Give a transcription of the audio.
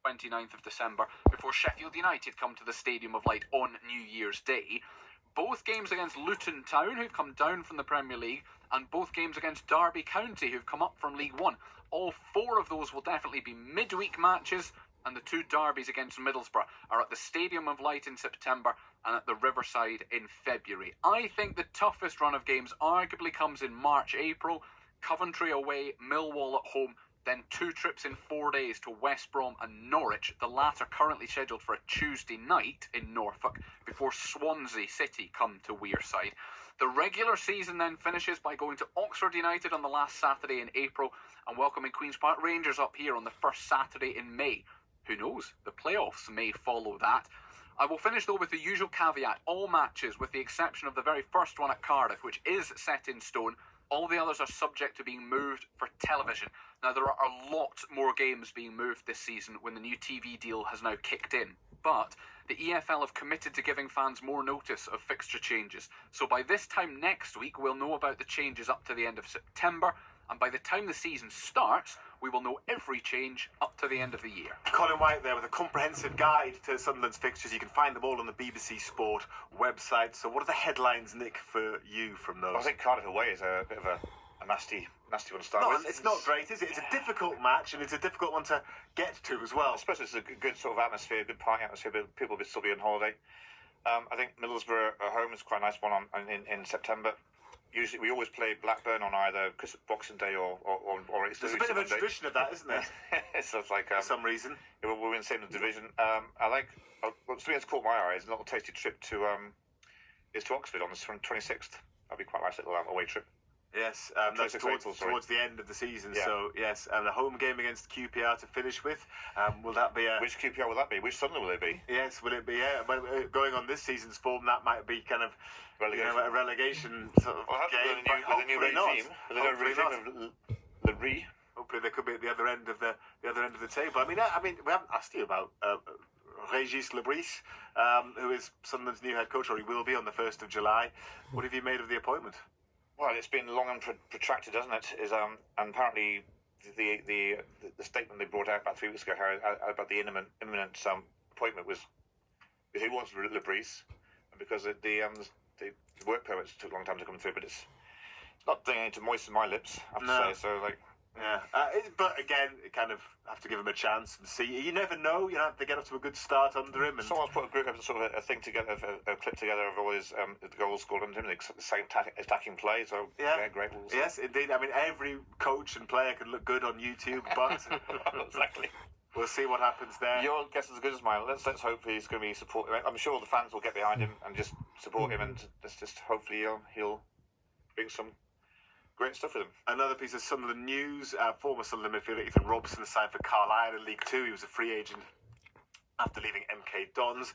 29th of December, before Sheffield United come to the Stadium of Light on New Year's Day. Both games against Luton Town, who've come down from the Premier League, and both games against Derby County, who've come up from League One. All four of those will definitely be midweek matches, and the two derbies against Middlesbrough are at the Stadium of Light in September and at the Riverside in February. I think the toughest run of games arguably comes in March, April. Coventry away, Millwall at home, then 2 trips in 4 days to West Brom and Norwich, the latter currently scheduled for a Tuesday night in Norfolk, before Swansea City come to Wearside. The regular season then finishes by going to Oxford United on the last Saturday in April and welcoming Queen's Park Rangers up here on the first Saturday in May. Who knows? The playoffs may follow that. I will finish though with the usual caveat. All matches, with the exception of the very first one at Cardiff, which is set in stone, all the others are subject to being moved for television. Now, there are a lot more games being moved this season when the new TV deal has now kicked in. But the EFL have committed to giving fans more notice of fixture changes. So by this time next week, we'll know about the changes up to the end of September. And by the time the season starts, we will know every change up to the end of the year. Colin White there with a comprehensive guide to Sunderland's fixtures. You can find them all on the BBC Sport website. So what are the headlines, Nick, for you from those? I think Cardiff away is a bit of a nasty one to start with. It's not great, is it? It's a difficult match, and it's a difficult one to get to as well. I suppose it's a good sort of atmosphere, good party atmosphere, but people will still be on holiday. I think Middlesbrough at home is quite a nice one in September. Usually, we always play Blackburn on either Boxing Day or it's There's a bit of a tradition of that, isn't there? So it's like for some reason. We're in the same division. I like what's that's caught my eye is a little tasty trip to Oxford on the 26th. That'd be quite a nice little away trip. Yes, that's towards the end of the season. Yeah. So yes, and a home game against QPR to finish with. Will that be a? Which QPR will that be? Which Sunderland will it be? Yes, will it be? Yeah, going on this season's form, that might be kind of a relegation sort of game. With a new regime, with a new regime of Lebris. Hopefully, they could be at the other end of the table. I mean, we haven't asked you about Régis Lebris, who is Sunderland's new head coach, or he will be on the 1st of July. What have you made of the appointment? Well, it's been long and protracted, hasn't it? And apparently the statement they brought out about 3 weeks ago about the imminent appointment was because he wants Lebris, and because the work permits took a long time to come through, but it's not doing anything to moisten my lips, I have to say. So yeah, but again, you kind of have to give him a chance and see. You never know. You have to get up to a good start under him. And someone's put a thing together, a clip together of all his the goals scored under him, the same attacking play. So yeah, great. Yes, indeed. I mean, every coach and player can look good on YouTube, but exactly. We'll see what happens there. Your guess is as good as mine. Let's hope he's going to be supportive. I'm sure the fans will get behind him and just support him, and let's just hopefully he'll bring some great stuff with him. Another piece of Sunderland news, former Sunderland midfielder Ethan Robson signed for Carlisle in League Two. He was a free agent after leaving MK Dons.